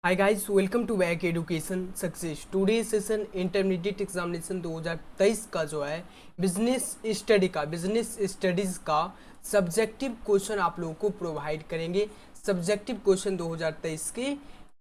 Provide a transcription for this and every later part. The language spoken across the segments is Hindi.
Hi guys, welcome to Back Education Success. Today's session intermediate examination 2023 का जो है बिजनेस स्टडीज़ का सब्जेक्टिव क्वेश्चन आप लोगों को प्रोवाइड करेंगे। सब्जेक्टिव क्वेश्चन 2023 के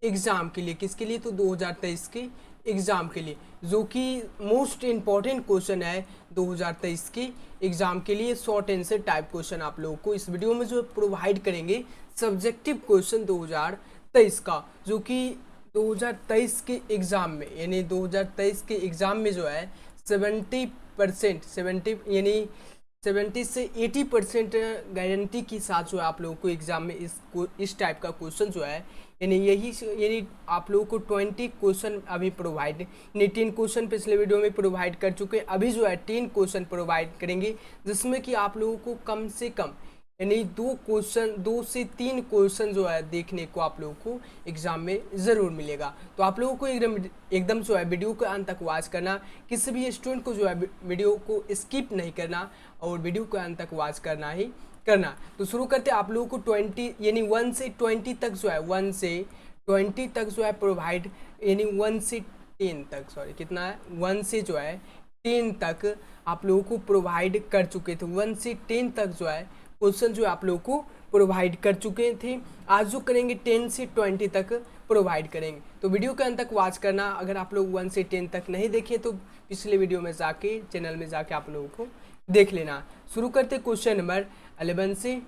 एग्ज़ाम के लिए, किसके लिए? तो 2023 के एग्ज़ाम के लिए, जो कि मोस्ट इम्पॉर्टेंट क्वेश्चन है 2023 के एग्ज़ाम के लिए। शॉर्ट आंसर टाइप क्वेश्चन आप लोगों को इस वीडियो में जो प्रोवाइड करेंगे। सब्जेक्टिव क्वेश्चन 2023 का, जो कि 2023 के एग्ज़ाम में, यानी 2023 के एग्ज़ाम में जो है 70 से 80% गारंटी के साथ जो है आप लोगों को एग्ज़ाम में इस टाइप का क्वेश्चन जो है, यानी आप लोगों को 20 क्वेश्चन अभी प्रोवाइड, यानी 10 क्वेश्चन पिछले वीडियो में प्रोवाइड कर चुके हैं। अभी जो है 10 क्वेश्चन प्रोवाइड करेंगे, जिसमें कि आप लोगों को कम से कम यानी 2 से 3 क्वेश्चन जो है देखने को आप लोगों को एग्जाम में ज़रूर मिलेगा। तो आप लोगों को एकदम जो है वीडियो को अंत तक वॉच करना, किसी भी स्टूडेंट को जो है वीडियो को स्किप नहीं करना और वीडियो को अंत तक वॉच करना ही करना। तो शुरू करते हैं। आप लोगों को 20 यानी 1 से 20 तक जो है 1 से 20 तक जो है प्रोवाइड, यानी 1 से 10 तक, सॉरी कितना है, 1 से जो है 10 तक आप लोगों को प्रोवाइड कर चुके थे। 1 से 10 तक जो है क्वेश्चन जो आप लोगों को प्रोवाइड कर चुके थे। आज जो करेंगे 10 से 20 तक प्रोवाइड करेंगे। तो वीडियो के अंत तक वॉच करना। अगर आप लोग 1 से 10 तक नहीं देखे तो पिछले वीडियो में जाके चैनल में जाके आप लोगों को देख लेना। शुरू करते क्वेश्चन नंबर 11 से।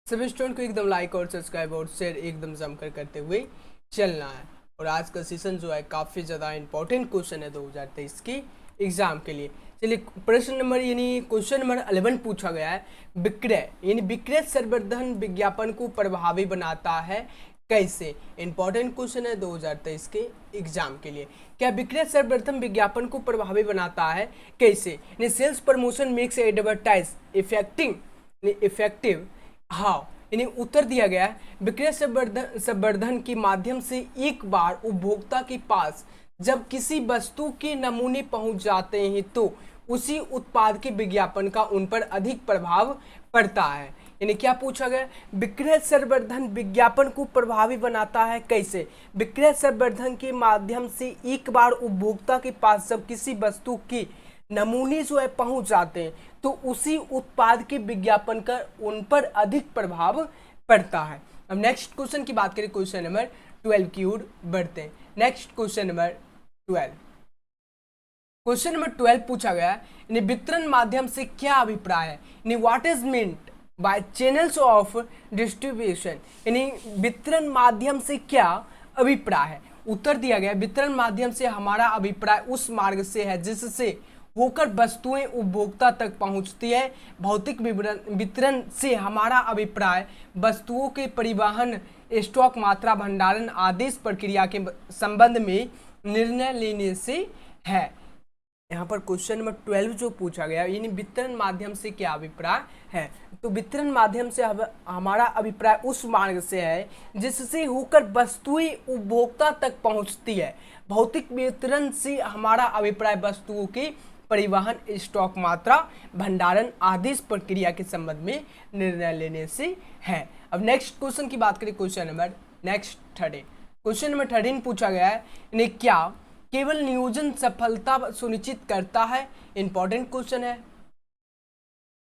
सभी स्टूडेंट को एकदम लाइक और सब्सक्राइब और शेयर एकदम जमकर करते हुए चलना है। और आज का सेशन जो है काफ़ी ज़्यादा इंपॉर्टेंट क्वेश्चन है 2023 के एग्जाम के लिए। चलिए प्रश्न नंबर यानी क्वेश्चन नंबर 11 पूछा गया है, विक्रय यानी विक्रय संवर्धन विज्ञापन को प्रभावी बनाता है कैसे? इंपॉर्टेंट क्वेश्चन है 2023 के एग्जाम के लिए। क्या विक्रय संवर्धन विज्ञापन को प्रभावी बनाता है कैसे? यानी sales promotion makes advertise effective how? यानी उत्तर दिया गया है, विक्रय संवर्धन के माध्यम से एक बार उपभोक्ता के पास जब किसी वस्तु के नमूने पहुंच जाते हैं तो उसी उत्पाद के विज्ञापन का उन पर अधिक प्रभाव पड़ता है। यानी क्या पूछा गया? विक्रय संवर्धन विज्ञापन को प्रभावी बनाता है कैसे? विक्रय संवर्धन के माध्यम से एक बार उपभोक्ता के पास जब किसी वस्तु के नमूने जो है पहुंच जाते हैं तो उसी उत्पाद के विज्ञापन का उन पर अधिक प्रभाव पड़ता है। अब नेक्स्ट क्वेश्चन की बात करें, क्वेश्चन नंबर 12 की ओर बढ़ते हैं। Next question number 12। Question number 12 पूछा गया है, यानी वितरण माध्यम से क्या अभिप्राय है? यानी what is meant by channels of distribution? यानी वितरण माध्यम से क्या अभिप्राय है? उत्तर दिया गया, वितरण माध्यम से हमारा अभिप्राय उस मार्ग से है जिससे होकर वस्तुएं उपभोक्ता तक पहुंचती है। भौतिक वितरण से हमारा अभिप्राय वस्तुओं के परिवहन, स्टॉक मात्रा, भंडारण आदेश प्रक्रिया के संबंध में निर्णय लेने से है। यहाँ पर क्वेश्चन नंबर 12 जो पूछा गया, यानी वितरण माध्यम से क्या अभिप्राय है? तो वितरण माध्यम से हमारा अभिप्राय उस मार्ग से है जिससे होकर वस्तुएं उपभोक्ता तक पहुंचती है। भौतिक वितरण से हमारा अभिप्राय वस्तुओं के परिवहन, स्टॉक मात्रा, भंडारण आदेश प्रक्रिया के संबंध में निर्णय लेने से है। अब नेक्स्ट क्वेश्चन की बात करें, क्वेश्चन नंबर 13। क्वेश्चन नंबर 13 पूछा गया है, यानी क्या केवल नियोजन सफलता सुनिश्चित करता है? इंपॉर्टेंट क्वेश्चन है।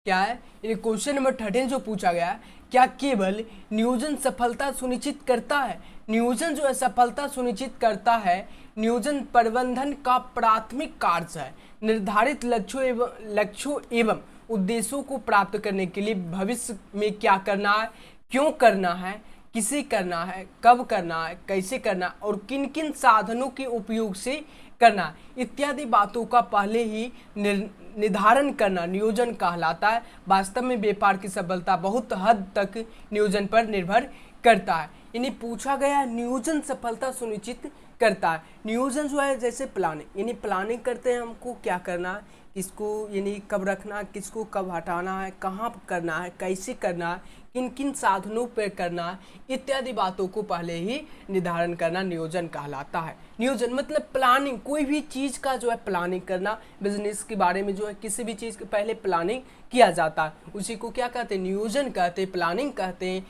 क्या है? यानी क्वेश्चन नंबर 13 जो पूछा गया है, क्या केवल नियोजन सफलता सुनिश्चित करता है? नियोजन जो है सफलता सुनिश्चित करता है। नियोजन प्रबंधन का प्राथमिक कार्य है। निर्धारित लक्ष्यों एवं उद्देश्यों को प्राप्त करने के लिए भविष्य में क्या करना है, क्यों करना है, किसे करना है, कब करना है, कैसे करना है और किन किन साधनों के उपयोग से करना इत्यादि बातों का पहले ही निर्धारण करना नियोजन कहलाता है। वास्तव में व्यापार की सफलता बहुत हद तक नियोजन पर निर्भर करता है। यानी पूछा गया नियोजन सफलता सुनिश्चित करता है। नियोजन जो है जैसे प्लानिंग, यानी प्लानिंग करते हैं हमको क्या करना है, किसको यानी कब रखना है, किसको कब हटाना है, कहाँ करना है, कैसे करना है, किन किन साधनों पर करना है इत्यादि बातों को पहले ही निर्धारण करना नियोजन कहलाता है। नियोजन मतलब प्लानिंग, कोई भी चीज़ का जो है प्लानिंग करना। बिजनेस के बारे में जो है किसी भी चीज़ के पहले प्लानिंग किया जाता है, उसी को क्या कहते हैं? नियोजन कहते हैं, प्लानिंग कहते हैं।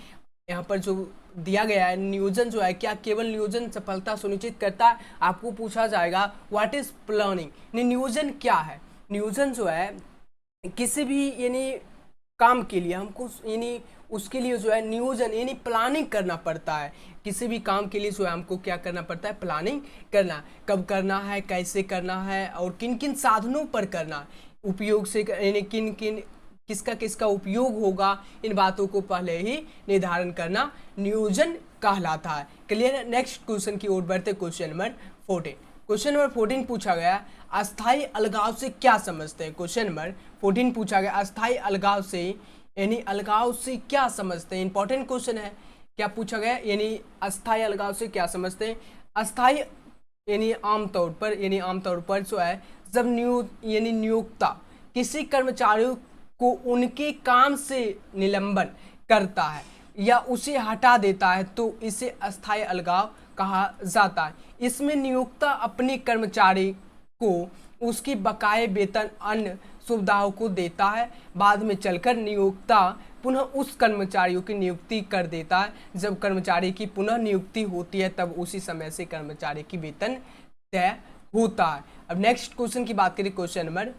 यहाँ पर जो दिया गया है नियोजन जो है, क्या केवल नियोजन सफलता सुनिश्चित करता है? आपको पूछा जाएगा व्हाट इज प्लानिंग, नियोजन क्या है? नियोजन जो है किसी भी यानी काम के लिए हमको यानी उसके लिए जो है नियोजन यानी प्लानिंग करना पड़ता है। किसी भी काम के लिए जो है हमको क्या करना पड़ता है? प्लानिंग करना, कब करना है, कैसे करना है और किन किन साधनों पर करना, उपयोग से यानी किन किन किसका किसका उपयोग होगा, इन बातों को पहले ही निर्धारण करना नियोजन कहलाता है। क्लियर है? नेक्स्ट क्वेश्चन की ओर बढ़ते, क्वेश्चन नंबर 14। क्वेश्चन नंबर 14 पूछा गया अस्थाई अलगाव से क्या समझते हैं? क्वेश्चन नंबर 14 पूछा गया अस्थाई अलगाव से यानी अलगाव से क्या समझते हैं? इंपॉर्टेंट क्वेश्चन है। क्या पूछा गया? यानी अस्थाई अलगाव से क्या समझते हैं? अस्थाई यानी आमतौर पर जो है जब नियोक्ता किसी कर्मचारियों को उनके काम से निलंबन करता है या उसे हटा देता है तो इसे अस्थाई अलगाव कहा जाता है। इसमें नियोक्ता अपने कर्मचारी को उसकी बकाये वेतन अन्य सुविधाओं को देता है। बाद में चलकर नियोक्ता पुनः उस कर्मचारियों की नियुक्ति कर देता है। जब कर्मचारी की पुनः नियुक्ति होती है तब उसी समय से कर्मचारी की वेतन तय होता है। अब नेक्स्ट क्वेश्चन की बात करें, क्वेश्चन नंबर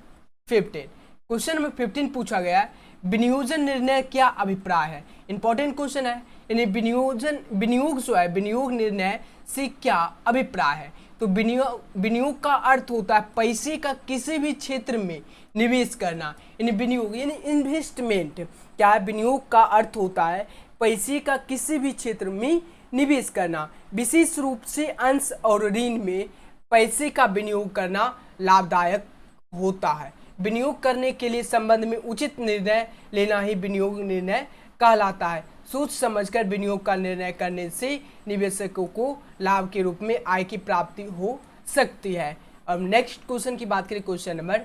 15। क्वेश्चन नंबर 15 पूछा गया है विनियोजन निर्णय क्या अभिप्राय है? इंपॉर्टेंट क्वेश्चन है। यानी विनियोग जो है विनियोग निर्णय से क्या अभिप्राय है? तो विनियोग का अर्थ होता है पैसे का किसी भी क्षेत्र में निवेश करना। यानी विनियोग यानी इन्वेस्टमेंट क्या है? विनियोग का अर्थ होता है पैसे का किसी भी क्षेत्र में निवेश करना, विशेष रूप से अंश और ऋण में पैसे का विनियोग करना लाभदायक होता है। विनियोग करने के लिए संबंध में उचित निर्णय लेना ही विनियोग निर्णय कहलाता है। सोच समझकर विनियोग का निर्णय करने से निवेशकों को लाभ के रूप में आय की प्राप्ति हो सकती है। अब नेक्स्ट क्वेश्चन की बात करें, क्वेश्चन नंबर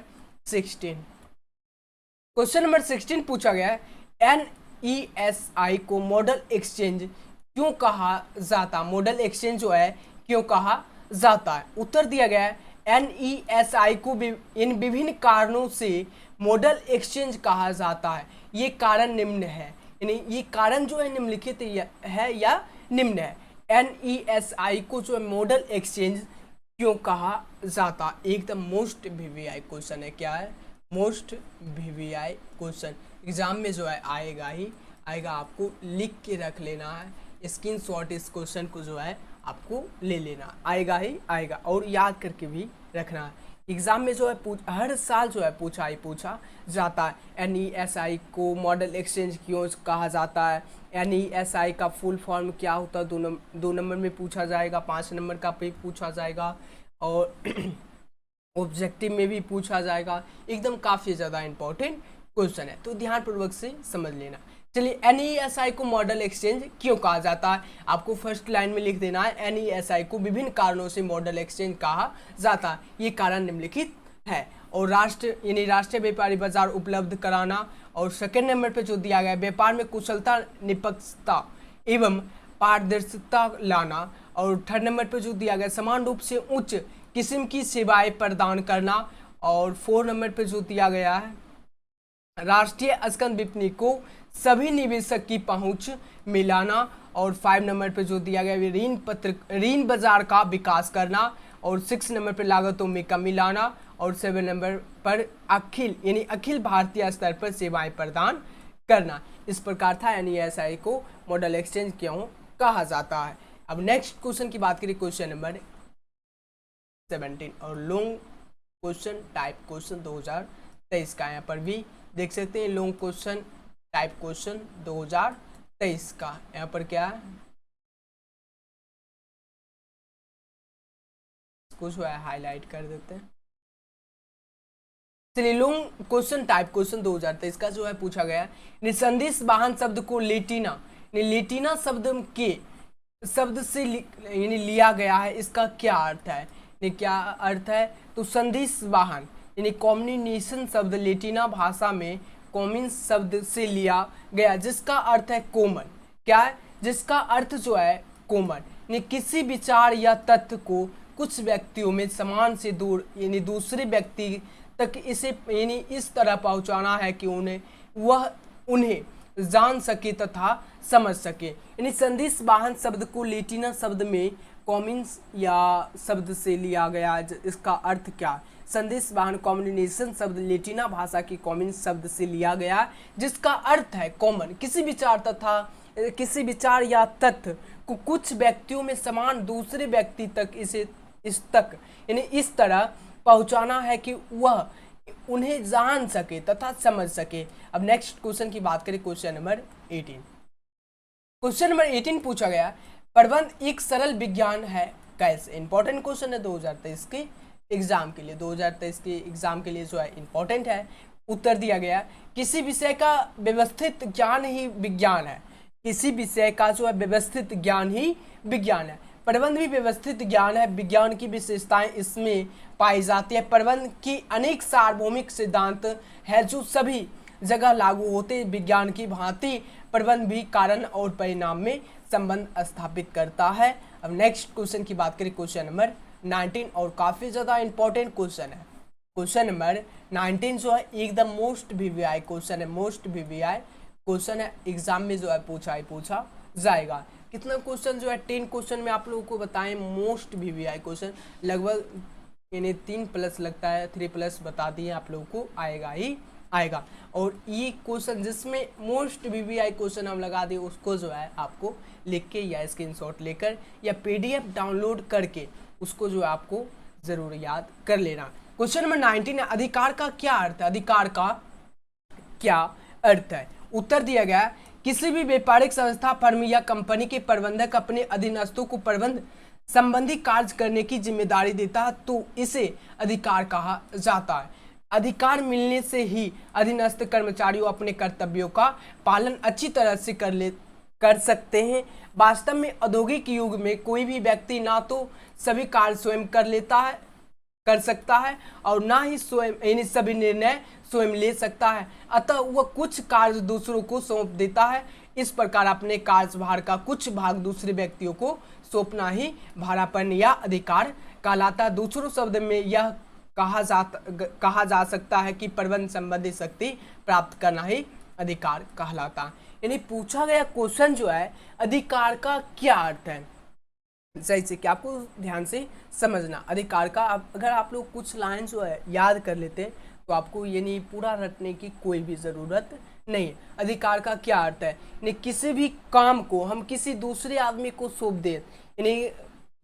16। क्वेश्चन नंबर 16 पूछा गया है NESI को मॉडल एक्सचेंज क्यों कहा जाता? मॉडल एक्सचेंज जो है क्यों कहा जाता है? उत्तर दिया गया है NESI को इन विभिन्न कारणों से मॉडल एक्सचेंज कहा जाता है। ये कारण निम्न है, यानी ये कारण जो है निम्नलिखित है या निम्न है। NESI को जो है मॉडल एक्सचेंज क्यों कहा जाता? एकदम मोस्ट VVI क्वेश्चन है। क्या है? मोस्ट VVI क्वेश्चन एग्जाम में जो है आएगा ही आएगा, आपको लिख के रख लेना है, स्क्रीनशॉट इस क्वेश्चन को जो है आपको ले लेना, आएगा ही आएगा और याद करके भी रखना है। एग्जाम में जो है हर साल जो है पूछा जाता है NESI को मॉडल एक्सचेंज क्यों कहा जाता है, NESI का फुल फॉर्म क्या होता है, 2 नंबर में पूछा जाएगा, 5 नंबर का भी पूछा जाएगा और ऑब्जेक्टिव में भी पूछा जाएगा। एकदम काफ़ी ज़्यादा इंपॉर्टेंट क्वेश्चन है, तो ध्यानपूर्वक से समझ लेना। चलिए NESI को मॉडल एक्सचेंज क्यों कहा जाता है? आपको फर्स्ट लाइन में लिख देना है NESI को विभिन्न कारणों से मॉडल एक्सचेंज कहा जाता है। ये कारण निम्नलिखित है। और राष्ट्रीय व्यापारी बाजार उपलब्ध कराना, और सेकेंड नंबर पे जो दिया गया है व्यापार में कुशलता, निष्पक्षता एवं पारदर्शिता लाना, और थर्ड नंबर पे जो दिया गया समान रूप से उच्च किस्म की सेवाएं प्रदान करना, और 4 नंबर पे जो दिया गया है राष्ट्रीय स्कंद विपणि को सभी निवेशक की पहुंच मिलाना, और 5 नंबर पर जो दिया गया ऋण बाजार का विकास करना, और 6 नंबर पर लागतों में कमी लाना, और 7 नंबर पर अखिल भारतीय स्तर पर सेवाएं प्रदान करना। इस प्रकार था NESI को मॉडल एक्सचेंज क्यों कहा जाता है। अब नेक्स्ट क्वेश्चन की बात करें, क्वेश्चन नंबर 17 और लॉन्ग क्वेश्चन टाइप क्वेश्चन 2023 का। यहाँ पर भी देख सकते हैं लॉन्ग क्वेश्चन टाइप क्वेश्चन 2023 का। यहाँ पर क्या है, कुछ है हाईलाइट कर देते हैं। चलिए लॉन्ग क्वेश्चन टाइप क्वेश्चन 2023 का जो है पूछा गया है निसंदेश वाहन शब्द को लेटिना शब्द से यानी लिया गया है। इसका क्या अर्थ है? क्या अर्थ है? तो संदेश वाहन यानी कम्युनिकेशन शब्द लेटिना भाषा में कॉमन शब्द से लिया गया, जिसका अर्थ है कोमल। क्या है? जिसका अर्थ जो है कोमल, यानी किसी विचार या तथ्य को कुछ व्यक्तियों में समान से दूर यानी दूसरे व्यक्ति तक इसे यानी इस तरह पहुंचाना है कि उन्हें जान सके तथा समझ सके। यानी संदेश वाहन शब्द को लैटिन शब्द में कॉम्युनिस या शब्द से लिया गया। इसका अर्थ क्या? संदेश वाहन कम्युनिकेशन शब्द लैटिन भाषा की कॉम्युनिस शब्द से लिया गया, जिसका अर्थ है कॉमन। किसी विचार तथा किसी विचार या तथ्य को कुछ व्यक्तियों में समान दूसरे व्यक्ति तक इस तरह पहुंचाना है कि वह उन्हें जान सके तथा समझ सके। अब नेक्स्ट क्वेश्चन की बात करें, क्वेश्चन नंबर 18। क्वेश्चन नंबर 18 पूछा गया, प्रबंध एक सरल विज्ञान है कैसे? इंपॉर्टेंट क्वेश्चन है 2023 के एग्जाम के लिए। 2023 के एग्जाम के लिए जो है इंपॉर्टेंट है। उत्तर दिया गया, किसी विषय का व्यवस्थित ज्ञान ही विज्ञान है। किसी विषय का जो है व्यवस्थित ज्ञान ही विज्ञान है। प्रबंध भी व्यवस्थित ज्ञान है। विज्ञान की विशेषताएं इसमें पाई जाती है। प्रबंध की अनेक सार्वभौमिक सिद्धांत है जो सभी जगह लागू होते। विज्ञान की भांति प्रबंध भी कारण और परिणाम में संबंध स्थापित करता है। अब नेक्स्ट क्वेश्चन की बात करें, क्वेश्चन नंबर 19, और काफी ज्यादा इंपॉर्टेंट क्वेश्चन है। क्वेश्चन नंबर 19 जो है एकदम मोस्ट वीवीआई क्वेश्चन है। मोस्ट वीवीआई क्वेश्चन है, एग्जाम में जो है पूछा जाएगा। कितना क्वेश्चन जो है 10 क्वेश्चन में आप लोगों को बताएं मोस्ट वीवीआई क्वेश्चन, लगभग यानी 3+ लगता है, 3+ बता दिए आप लोगों को आएगा ही आएगा। और ये क्वेश्चन जिसमें मोस्ट वीवीआई क्वेश्चन हम लगा दिए उसको जो है आपको लिख के या स्क्रीनशॉट लेकर या PDF डाउनलोड करके उसको जो है आपको जरूर याद कर लेना। क्वेश्चन नंबर 19 है, अधिकार का क्या अर्थ है? अधिकार का क्या अर्थ है? उत्तर दिया गया, किसी भी व्यापारिक संस्था, फर्म या कंपनी के प्रबंधक अपने अधीनस्थों को प्रबंध संबंधी कार्य करने की जिम्मेदारी देता है तो इसे अधिकार कहा जाता है। अधिकार मिलने से ही अधीनस्थ कर्मचारी अपने कर्तव्यों का पालन अच्छी तरह से कर सकते हैं। वास्तव में औद्योगिक युग में कोई भी व्यक्ति ना तो सभी कार्य स्वयं कर सकता है और ना ही स्वयं यानी सभी निर्णय स्वयं ले सकता है। अतः वह कुछ कार्य दूसरों को सौंप देता है। इस प्रकार अपने कार्यभार का कुछ भाग दूसरे व्यक्तियों को सौंपना ही भाड़ापन या अधिकार कहलाता है। दूसरों शब्द में यह कहा जा सकता है कि प्रबंध संबंधी शक्ति प्राप्त करना ही अधिकार कहलाता है। यानी पूछा गया क्वेश्चन जो है अधिकार का क्या अर्थ है, सही से क्या आपको ध्यान से समझना। अधिकार का अगर आप लोग कुछ लाइन जो है याद कर लेते हैं तो आपको यानी पूरा रटने की कोई भी ज़रूरत नहीं है। अधिकार का क्या अर्थ है, यानी किसी भी काम को हम किसी दूसरे आदमी को सौंप दे, यानी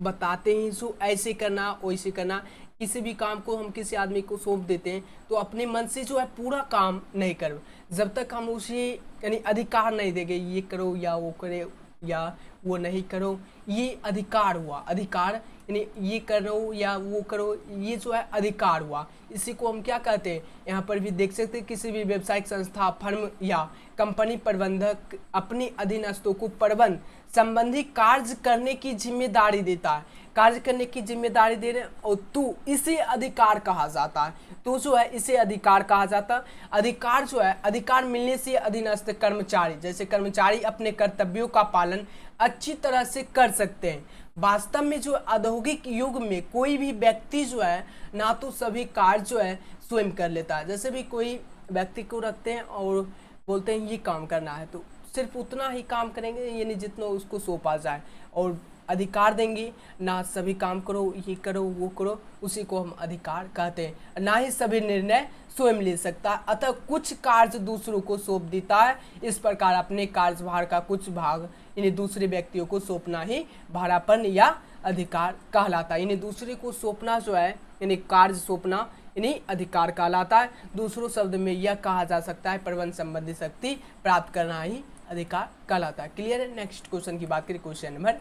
बताते हैं सो ऐसे करना वैसे करना। किसी भी काम को हम किसी आदमी को सौंप देते हैं तो अपने मन से जो है पूरा काम नहीं कर, जब तक हम उसे यानी अधिकार नहीं देंगे ये करो या वो करे या वो नहीं करो, ये अधिकार हुआ। अधिकार यानी ये करो या वो करो, ये जो है अधिकार हुआ। इसी को हम क्या कहते हैं, यहाँ पर भी देख सकते हैं, किसी भी व्यावसायिक संस्था, फर्म या कंपनी प्रबंधक अपने अधीनस्थों को प्रबंध संबंधी कार्य करने की जिम्मेदारी देता है। कार्य करने की जिम्मेदारी दे रहे और तो इसे अधिकार कहा जाता है। तो जो है इसे अधिकार कहा जाता है। अधिकार जो है अधिकार मिलने से अधीनस्थ कर्मचारी, जैसे कर्मचारी अपने कर्तव्यों का पालन अच्छी तरह से कर सकते हैं। वास्तव में जो औद्योगिक युग में कोई भी व्यक्ति जो है ना तो सभी कार्य जो है स्वयं कर लेता है। जैसे भी कोई व्यक्ति को रखते हैं और बोलते हैं ये काम करना है तो सिर्फ उतना ही काम करेंगे यानी जितना उसको सौंपा जाए, और अधिकार देंगे ना सभी काम करो ये करो वो करो, उसी को हम अधिकार कहते हैं। ना ही सभी निर्णय स्वयं ले सकता है, अतः कुछ कार्य दूसरों को सौंप देता है। इस प्रकार अपने कार्यभार का कुछ भाग यानी दूसरे व्यक्तियों को सौंपना ही भाड़ापन या अधिकार कहलाता है। यानी दूसरे को सौंपना जो है यानी कार्य सौंपना यानी अधिकार कहलाता है। दूसरों शब्द में यह कहा जा सकता है प्रबंध संबंधी शक्ति प्राप्त करना ही अधिकार कहलाता है। क्लियर है। नेक्स्ट क्वेश्चन की बात करें, क्वेश्चन नंबर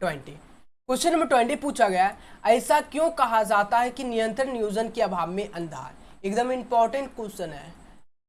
20। क्वेश्चन नंबर 20 पूछा गया है, ऐसा क्यों कहा जाता है कि नियंत्रण नियोजन के अभाव में अंधा है? एकदम इंपॉर्टेंट क्वेश्चन है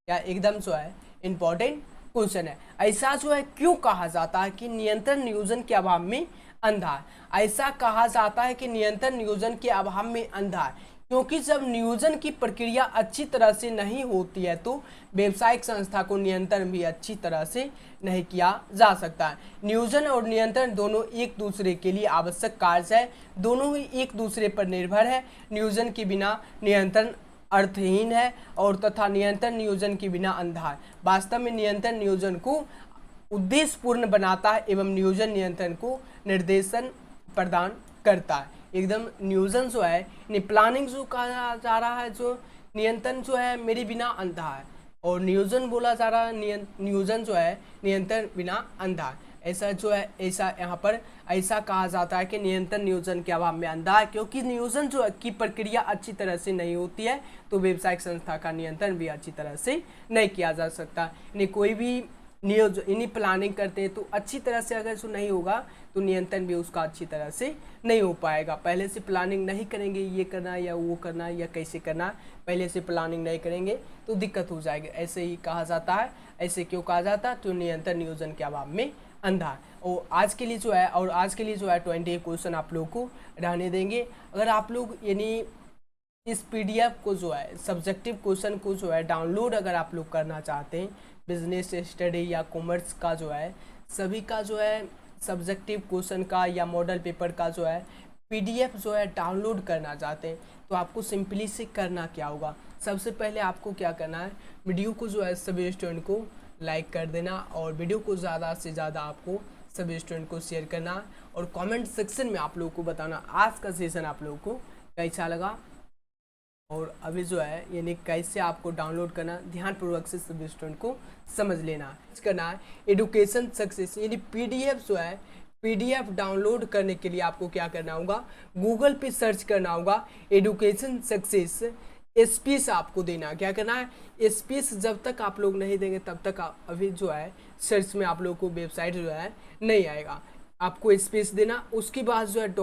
या एकदम जो है इंपॉर्टेंट क्वेश्चन है। ऐसा जो है क्यों कहा जाता है कि नियंत्रण नियोजन के अभाव में अंधा है? ऐसा कहा जाता है कि नियंत्रण नियोजन के अभाव में अंधा है क्योंकि जब नियोजन की प्रक्रिया अच्छी तरह से नहीं होती है तो व्यावसायिक संस्था को नियंत्रण भी अच्छी तरह से नहीं किया जा सकता है। नियोजन और नियंत्रण दोनों एक दूसरे के लिए आवश्यक कार्य है, दोनों ही एक दूसरे पर निर्भर है। नियोजन के बिना नियंत्रण अर्थहीन है और तथा नियंत्रण नियोजन के बिना अंधा है। वास्तव में नियंत्रण नियोजन को उद्देश्यपूर्ण बनाता है एवं नियोजन नियंत्रण को निर्देशन प्रदान करता है। एकदम नियोजन जो है, प्लानिंग जो कहा जा रहा है, जो नियंत्रण जो है मेरे बिना अंधा है, और नियोजन बोला जा रहा है, नियोजन जो है नियंत्रण बिना अंधा है। ऐसा जो है, ऐसा यहाँ पर ऐसा कहा जाता है कि नियंत्रण नियोजन के अभाव में अंधा है, क्योंकि नियोजन जो की प्रक्रिया अच्छी तरह से नहीं होती है तो व्यावसायिक संस्था का नियंत्रण भी अच्छी तरह से नहीं किया जा सकता। यानी कोई भी नियोजन प्लानिंग करते हैं तो अच्छी तरह से अगर जो नहीं होगा तो नियंत्रण भी उसका अच्छी तरह से नहीं हो पाएगा। पहले से प्लानिंग नहीं करेंगे, ये करना या वो करना या कैसे करना, पहले से प्लानिंग नहीं करेंगे तो दिक्कत हो जाएगी। ऐसे ही कहा जाता है। ऐसे क्यों कहा जाता है? तो नियंत्रण नियोजन के अभाव में अंधा है। और आज के लिए जो है 20 क्वेश्चन आप लोग को रहने देंगे। अगर आप लोग यानी इस पीडीएफ को जो है सब्जेक्टिव क्वेश्चन को जो है डाउनलोड अगर आप लोग करना चाहते हैं, बिजनेस स्टडी या कॉमर्स का जो है सभी का जो है सब्जेक्टिव क्वेश्चन का या मॉडल पेपर का जो है पीडीएफ जो है डाउनलोड करना चाहते हैं, तो आपको सिंपली से करना क्या होगा? सबसे पहले आपको क्या करना है, वीडियो को जो है सभी स्टूडेंट को लाइक कर देना और वीडियो को ज़्यादा से ज़्यादा आपको सभी स्टूडेंट को शेयर करना और कमेंट सेक्शन में आप लोगों को बताना आज का सेशन आप लोगों को कैसा लगा और अभी जो है यानी कैसे आपको डाउनलोड करना, ध्यानपूर्वक से सभी स्टूडेंट को समझ लेना करना है। एडुकेशन सक्सेस यानी पीडीएफ जो है, पीडीएफ डाउनलोड करने के लिए आपको क्या करना होगा, गूगल पे सर्च करना होगा एडुकेशन सक्सेस स्पेस आपको देना। क्या करना है, स्पेस जब तक आप लोग नहीं देंगे तब तक अभी जो है सर्च में आप लोग को वेबसाइट जो है नहीं आएगा। आपको स्पेस देना, उसके बाद जो है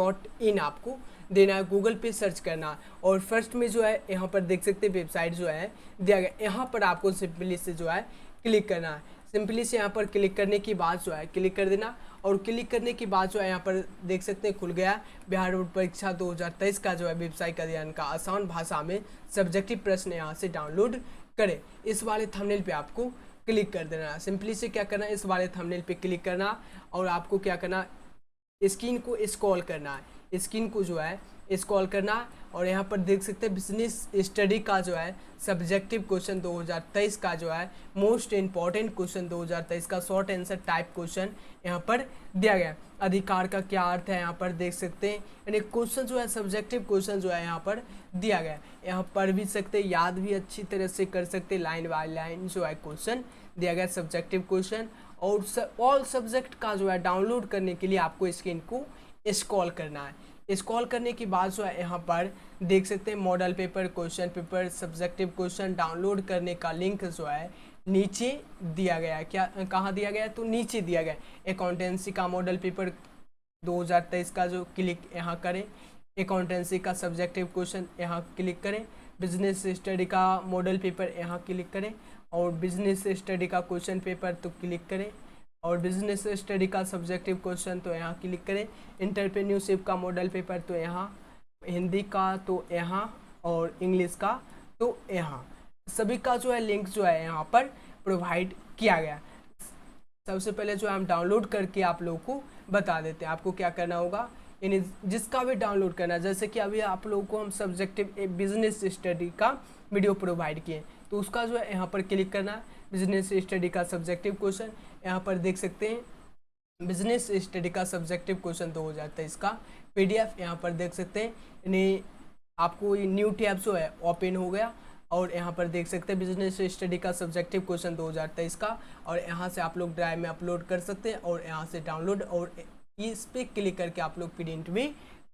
.in आपको देना है, गूगल पे सर्च करना और फर्स्ट में जो है यहाँ पर देख सकते हैं वेबसाइट जो है दिया गया, यहाँ पर आपको सिंपली से जो है क्लिक करना है। सिंपली से यहाँ पर क्लिक करने के बाद जो है क्लिक कर देना और क्लिक करने के बाद जो है यहाँ पर देख सकते हैं खुल गया बिहार बोर्ड परीक्षा 2023 का जो है वेबसाइट का अध्ययन का आसान भाषा में सब्जेक्टिव प्रश्न यहाँ से डाउनलोड करें। इस वाले थंबनेल पे आपको क्लिक कर देना। सिंपली से क्या करना है, इस वाले थंबनेल पे क्लिक करना और आपको क्या करना, स्क्रीन को स्क्रॉल करना है, स्क्रीन को जो है स्क्रॉल करना और यहाँ पर देख सकते हैं बिजनेस स्टडी का जो है सब्जेक्टिव क्वेश्चन 2023 का जो है मोस्ट इम्पॉर्टेंट क्वेश्चन 2023 का शॉर्ट आंसर टाइप क्वेश्चन यहाँ पर दिया गया। अधिकार का क्या अर्थ है यहाँ पर देख सकते हैं, यानी क्वेश्चन जो है सब्जेक्टिव क्वेश्चन जो है यहाँ पर दिया गया। यहाँ पढ़ भी सकते, याद भी अच्छी तरह से कर सकते, लाइन बाय लाइन जो है क्वेश्चन दिया गया सब्जेक्टिव क्वेश्चन। और ऑल सब्जेक्ट का जो है डाउनलोड करने के लिए आपको स्क्रीन को स्क्रॉल करना है। स्क्रॉल करने के बाद जो है यहाँ पर देख सकते हैं model paper, question paper, subjective question download करने का लिंक जो है नीचे दिया गया है। क्या कहाँ दिया गया है, तो नीचे दिया गया है। अकाउंटेंसी का मॉडल पेपर 2023 का जो क्लिक यहाँ करें, अकाउंटेंसी का सब्जेक्टिव क्वेश्चन यहाँ क्लिक करें, बिजनेस स्टडी का मॉडल पेपर यहाँ क्लिक करें और बिजनेस स्टडी का क्वेश्चन पेपर तो क्लिक करें और बिजनेस स्टडी का सब्जेक्टिव क्वेश्चन तो यहाँ क्लिक करें, एंटरप्रेन्योरशिप का मॉडल पेपर तो यहाँ, हिंदी का तो यहाँ और इंग्लिश का तो यहाँ, सभी का जो है लिंक जो है यहाँ पर प्रोवाइड किया गया। सबसे पहले जो है हम डाउनलोड करके आप लोगों को बता देते हैं। आपको क्या करना होगा, यानी जिसका भी डाउनलोड करना, जैसे कि अभी आप लोगों को हम सब्जेक्टिव बिजनेस स्टडी का वीडियो प्रोवाइड किए तो उसका जो है यहाँ पर क्लिक करना है। बिजनेस स्टडी का सब्जेक्टिव क्वेश्चन यहाँ पर देख सकते हैं, बिजनेस स्टडी का सब्जेक्टिव क्वेश्चन 2023 का पीडीएफ यहाँ पर देख सकते हैं। यानी आपको न्यू टैब जो है ओपन हो गया और यहाँ पर देख सकते हैं बिजनेस स्टडी का सब्जेक्टिव क्वेश्चन 2023 का, और यहाँ से आप लोग ड्राइव में अपलोड कर सकते हैं और यहाँ से डाउनलोड और इस पर क्लिक करके आप लोग प्रिंट भी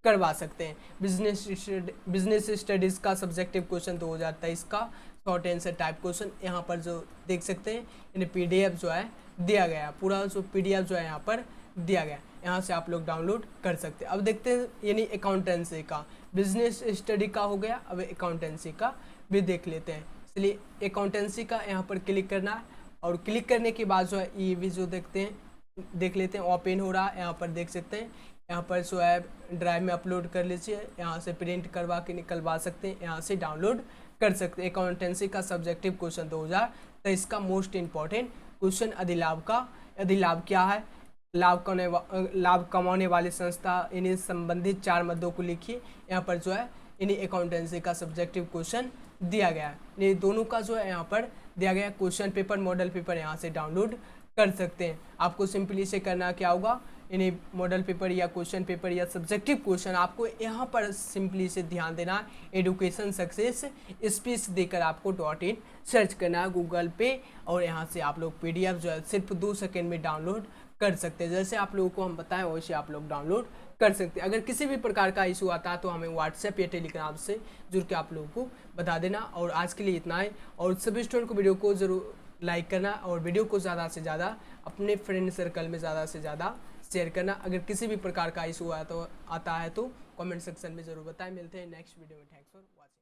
करवा सकते हैं। बिजनेस स्टडीज़ का सब्जेक्टिव क्वेश्चन 2023 का शॉर्ट आंसर टाइप क्वेश्चन यहाँ पर जो देख सकते हैं, यानी पीडीएफ जो है दिया गया, पूरा जो पीडीएफ जो है यहाँ पर दिया गया, यहाँ से आप लोग डाउनलोड कर सकते हैं। अब देखते हैं यानी अकाउंटेंसी का, बिजनेस स्टडी का हो गया, अब अकाउंटेंसी का भी देख लेते हैं। इसलिए अकाउंटेंसी का यहाँ पर क्लिक करना है और क्लिक करने के बाद जो है ये भी जो देख लेते हैं ओपन हो रहा है। यहाँ पर देख सकते हैं, यहाँ पर जो है ड्राइव में अपलोड कर लीजिए, यहाँ से प्रिंट करवा के निकलवा सकते हैं, यहाँ से डाउनलोड कर सकते हैं। अकाउंटेंसी का सब्जेक्टिव क्वेश्चन 2023 का मोस्ट इम्पॉर्टेंट क्वेश्चन अधिलाभ का, अधिलाभ क्या है, लाभ कमाने वाली संस्था, इन्हीं संबंधित 4 मुद्दों को लिखिए। यहाँ पर जो है इन्हीं अकाउंटेंसी का सब्जेक्टिव क्वेश्चन दिया गया है। ये दोनों का जो है यहाँ पर दिया गया क्वेश्चन पेपर, मॉडल पेपर यहाँ से डाउनलोड कर सकते हैं। आपको सिंपली से करना क्या होगा, इन्हें मॉडल पेपर या क्वेश्चन पेपर या सब्जेक्टिव क्वेश्चन आपको यहाँ पर सिंपली से ध्यान देना, एडुकेशन सक्सेस स्पीच देकर आपको .in सर्च करना है गूगल पे, और यहाँ से आप लोग PDF जो है सिर्फ 2 सेकेंड में डाउनलोड कर सकते हैं। जैसे आप लोगों को हम बताएं वैसे आप लोग डाउनलोड कर सकते हैं। अगर किसी भी प्रकार का इशू आता है तो हमें व्हाट्सएप या टेलीग्राम से जुड़ के आप लोगों को बता देना। और आज के लिए इतना है, और सभी स्टूडेंट को वीडियो को जरूर लाइक करना और वीडियो को ज़्यादा से ज़्यादा अपने फ्रेंड सर्कल में ज़्यादा से ज़्यादा शेयर करना। अगर किसी भी प्रकार का इशू आता है तो कमेंट सेक्शन में ज़रूर बताएं। मिलते हैं नेक्स्ट वीडियो में। Thanks for watching.